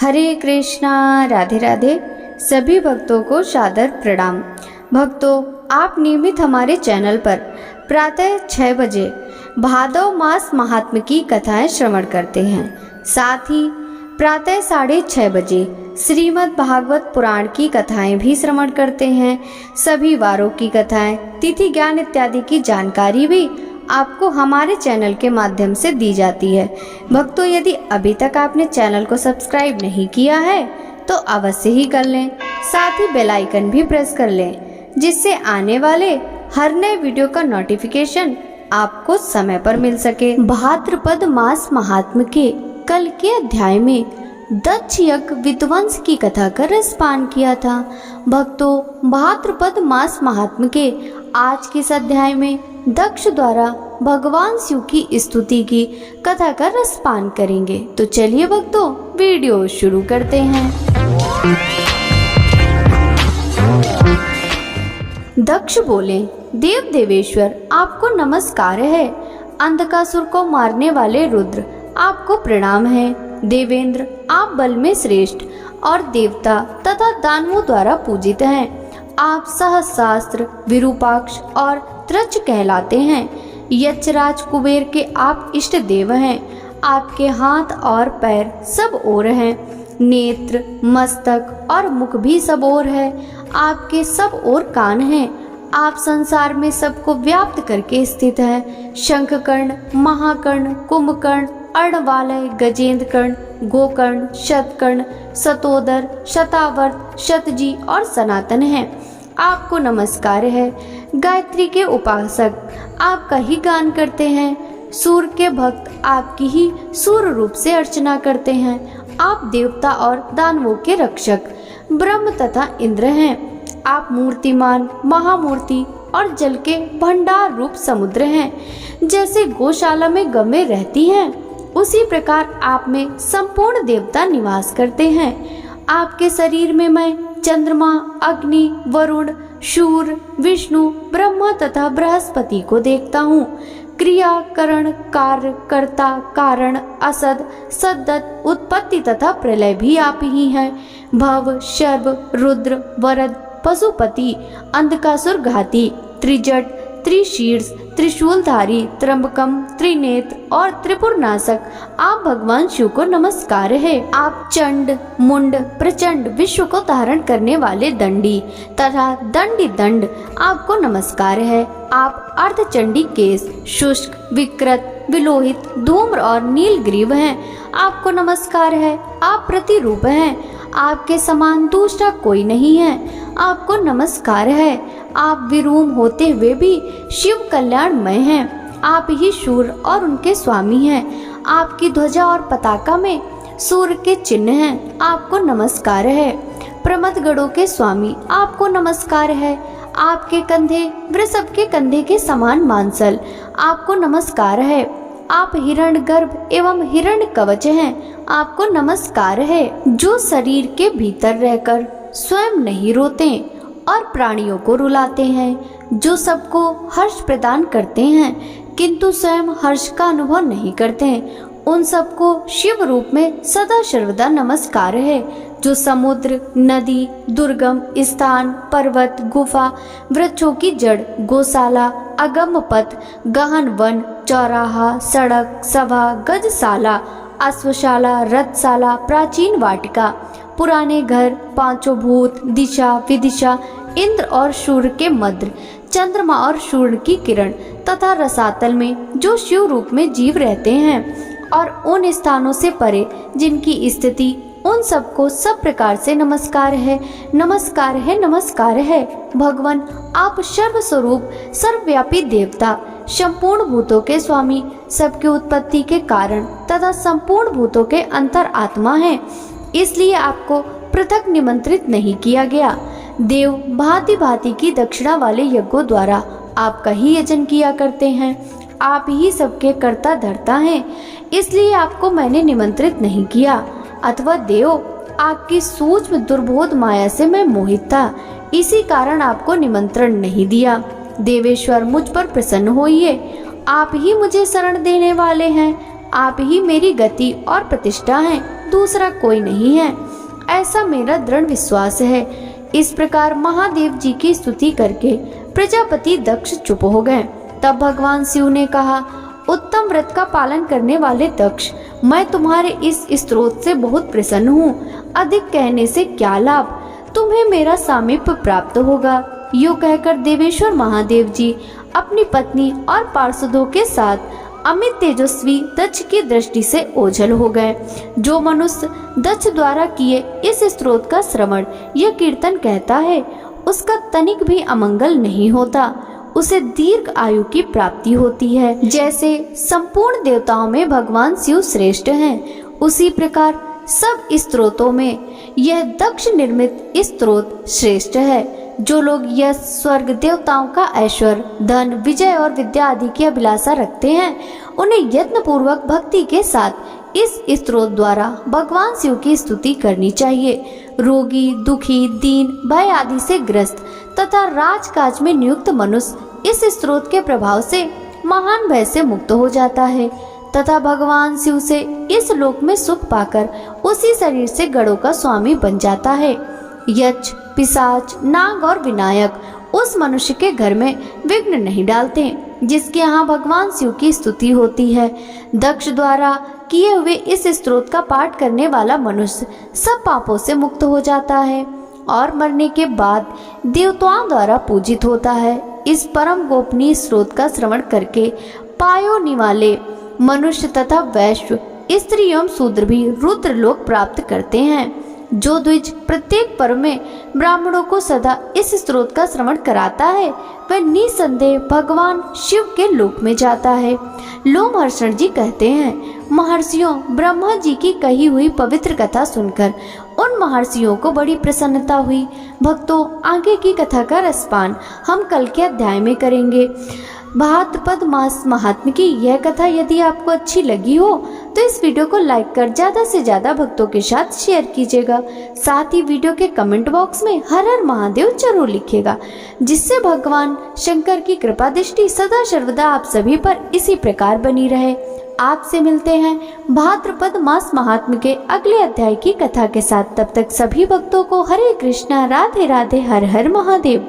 हरे कृष्णा। राधे राधे। सभी भक्तों को सादर प्रणाम। भक्तों, आप नियमित हमारे चैनल पर प्रातः 6 बजे भादव मास महात्म्य की कथाएं श्रवण करते हैं। साथ ही प्रातः 6:30 बजे श्रीमद् भागवत पुराण की कथाएं भी श्रवण करते हैं। सभी वारों की कथाएं, तिथि ज्ञान इत्यादि की जानकारी भी आपको हमारे चैनल के माध्यम से दी जाती है। भक्तों, यदि अभी तक आपने चैनल को सब्सक्राइब नहीं किया है तो अवश्य ही कर लें। साथ ही बेल आइकन भी प्रेस कर लें, जिससे आने वाले हर नए वीडियो का नोटिफिकेशन आपको समय पर मिल सके। भाद्रपद मास महात्म्य के कल के अध्याय में दक्ष यज्ञ विध्वंस की कथा का रसपान किया था। भक्तों, भाद्रपद मास महात्म्य के आज के इस अध्याय में दक्ष द्वारा भगवान शिव की स्तुति की कथा का रसपान करेंगे। तो चलिए भक्तों, वीडियो शुरू करते हैं। दक्ष बोले, देव देवेश्वर आपको नमस्कार है। अंधकासुर को मारने वाले रुद्र आपको प्रणाम है। देवेंद्र, आप बल में श्रेष्ठ और देवता तथा दानवों द्वारा पूजित हैं। आप सहस्रास्त्र, विरूपाक्ष और त्रच कहलाते हैं। यक्षराज कुबेर के आप इष्ट देव हैं। आपके हाथ और पैर सब ओर हैं। नेत्र, मस्तक और मुख भी सब ओर है। आपके सब ओर कान हैं। आप संसार में सबको व्याप्त करके स्थित हैं। शंखकर्ण, महाकर्ण, कुंभकर्ण, अर्णवालय, गजेंद्र कर्ण, गोकर्ण, शतकर्ण, शतोदर, शतावर्त, शतजी और सनातन हैं। आपको नमस्कार है। गायत्री के उपासक आपका ही गान करते हैं। सूर्य के भक्त आपकी ही सूर्य रूप से अर्चना करते हैं। आप देवता और दानवों के रक्षक ब्रह्म तथा इंद्र हैं। आप मूर्तिमान, महामूर्ति और जल के भंडार रूप समुद्र हैं। जैसे गौशाला में गवें रहती हैं, उसी प्रकार आप में संपूर्ण देवता निवास करते हैं। आपके शरीर में मैं चंद्रमा, अग्नि, वरुण, सूर्य, विष्णु, ब्रह्मा तथा बृहस्पति को देखता हूँ। क्रिया, करण, कार्य, कर्ता, कारण, असद, सद्दत, उत्पत्ति तथा प्रलय भी आप ही हैं। भव, शर्व, रुद्र, वरद, पशुपति, अंधकासुर घाती, त्रिजट, त्रिशीर्ष, त्रिशूलधारी, त्र्यंबकम, त्रिनेत्र और त्रिपुरनाशक आप भगवान शिव को नमस्कार है। आप चंड, मुंड, प्रचंड, विश्व को धारण करने वाले दंडी तथा दंडी दंड आपको नमस्कार है। आप अर्धचंडी केश, शुष्क, विकृत, विलोहित, धूम्र और नीलग्रीव हैं। आपको नमस्कार है। आप प्रतिरूप हैं। आपके समान दूसरा कोई नहीं है। आपको नमस्कार है। आप विरूम होते हुए भी शिव कल्याणमय हैं। आप ही सूर्य और उनके स्वामी हैं। आपकी ध्वजा और पताका में सूर्य के चिन्ह हैं। आपको नमस्कार है। प्रमथगढ़ों के स्वामी आपको नमस्कार है। आपके कंधे वृषभ के कंधे के समान मांसल आपको नमस्कार है। आप हिरण्यगर्भ एवं हिरण्य कवच हैं। आपको नमस्कार है। जो शरीर के भीतर रहकर स्वयं नहीं रोते और प्राणियों को रुलाते हैं, जो सबको हर्ष प्रदान करते हैं किंतु स्वयं हर्ष का अनुभव नहीं करते, उन सबको शिव रूप में सदा सर्वदा नमस्कार है। जो समुद्र, नदी, दुर्गम स्थान, पर्वत, गुफा, वृक्षों की जड़, गौशाला, अगम पथ, गहन वन, चौराहा, सड़क, सभा, गजशाला, अश्वशाला, रथशाला, प्राचीन वाटिका, पुराने घर, पांचों भूत, दिशा, विदिशा, इंद्र और सूर्य के मध्य, चंद्रमा और सूर्य की किरण तथा रसातल में जो शिव रूप में जीव रहते हैं और उन स्थानों से परे जिनकी स्थिति, उन सबको सब प्रकार से नमस्कार है। नमस्कार है, नमस्कार है। भगवान, आप सर्वस्वरूप, सर्वव्यापी देवता, संपूर्ण भूतों के स्वामी, सबके उत्पत्ति के कारण तथा संपूर्ण भूतों के अंतर आत्मा हैं। इसलिए आपको पृथक निमंत्रित नहीं किया गया। देव भांति भांति की दक्षिणा वाले यज्ञों द्वारा आपका ही यजन किया करते हैं। आप ही सबके कर्ता धर्ता हैं। इसलिए आपको मैंने निमंत्रित नहीं किया। अथवा देव, आपकी सूक्ष्म दुर्बोध माया से मैं मोहित था, इसी कारण आपको निमंत्रण नहीं दिया। देवेश्वर, मुझ पर प्रसन्न होइए। आप ही मुझे शरण देने वाले हैं। आप ही मेरी गति और प्रतिष्ठा हैं। दूसरा कोई नहीं है, ऐसा मेरा दृढ़ विश्वास है। इस प्रकार महादेव जी की स्तुति करके प्रजापति दक्ष चुप हो गए। तब भगवान शिव ने कहा, उत्तम व्रत का पालन करने वाले दक्ष, मैं तुम्हारे इस स्तोत्र से बहुत प्रसन्न हूँ। अधिक कहने से क्या लाभ, तुम्हें मेरा सामीप्य प्राप्त होगा। यूँ कहकर देवेश्वर महादेव जी अपनी पत्नी और पार्षदों के साथ अमित तेजस्वी दक्ष की दृष्टि से ओझल हो गए। जो मनुष्य दक्ष द्वारा किए इस स्तोत्र का श्रवण यह कीर्तन कहता है, उसका तनिक भी अमंगल नहीं होता, उसे दीर्घ आयु की प्राप्ति होती है। जैसे संपूर्ण देवताओं में भगवान शिव श्रेष्ठ हैं, उसी प्रकार सब स्तोत्रों में यह दक्ष निर्मित स्तोत्र श्रेष्ठ है। जो लोग यह स्वर्ग देवताओं का ऐश्वर्य, धन, विजय और विद्या आदि की अभिलाषा रखते हैं, उन्हें यत्न पूर्वक भक्ति के साथ इस स्तोत्र द्वारा भगवान शिव की स्तुति करनी चाहिए। रोगी, दुखी, दीन, भय आदि से ग्रस्त तथा राजकाज में नियुक्त मनुष्य इस स्तोत्र के प्रभाव से महान भय से मुक्त हो जाता है तथा भगवान शिव से इस लोक में सुख पाकर उसी शरीर से गणों का स्वामी बन जाता है। यक्ष, पिशाच, नाग और विनायक उस मनुष्य के घर में विघ्न नहीं डालते जिसके यहाँ भगवान शिव की स्तुति होती है। दक्ष द्वारा किए हुए इस स्तोत्र का पाठ करने वाला मनुष्य सब पापों से मुक्त हो जाता है और मरने के बाद देवताओं द्वारा पूजित होता है। इस परम गोपनीय स्तोत्र का श्रवण करके पायोनि वाले मनुष्य तथा वैश्य, स्त्री एवं शूद्र भी रुद्र लोक प्राप्त करते हैं। जो द्विज प्रत्येक पर्व में ब्राह्मणों को सदा इस स्तोत्र का श्रवण कराता है, वह निसंदेह भगवान शिव के लोक में जाता है। लोमहर्षण जी कहते हैं, महर्षियों, ब्रह्मा जी की कही हुई पवित्र कथा सुनकर उन महर्षियों को बड़ी प्रसन्नता हुई। भक्तों, आगे की कथा का रसपान हम कल के अध्याय में करेंगे। भाद्रपद मास महात्म्य की यह कथा यदि आपको अच्छी लगी हो तो इस वीडियो को लाइक कर ज्यादा से ज्यादा भक्तों के साथ शेयर कीजिएगा। साथ ही वीडियो के कमेंट बॉक्स में हर हर महादेव जरूर लिखिएगा, जिससे भगवान शंकर की कृपा दृष्टि सदा सर्वदा आप सभी पर इसी प्रकार बनी रहे। आपसे मिलते हैं भाद्रपद मास महात्म्य के अगले अध्याय की कथा के साथ। तब तक सभी भक्तों को हरे कृष्णा, राधे राधे, हर हर महादेव।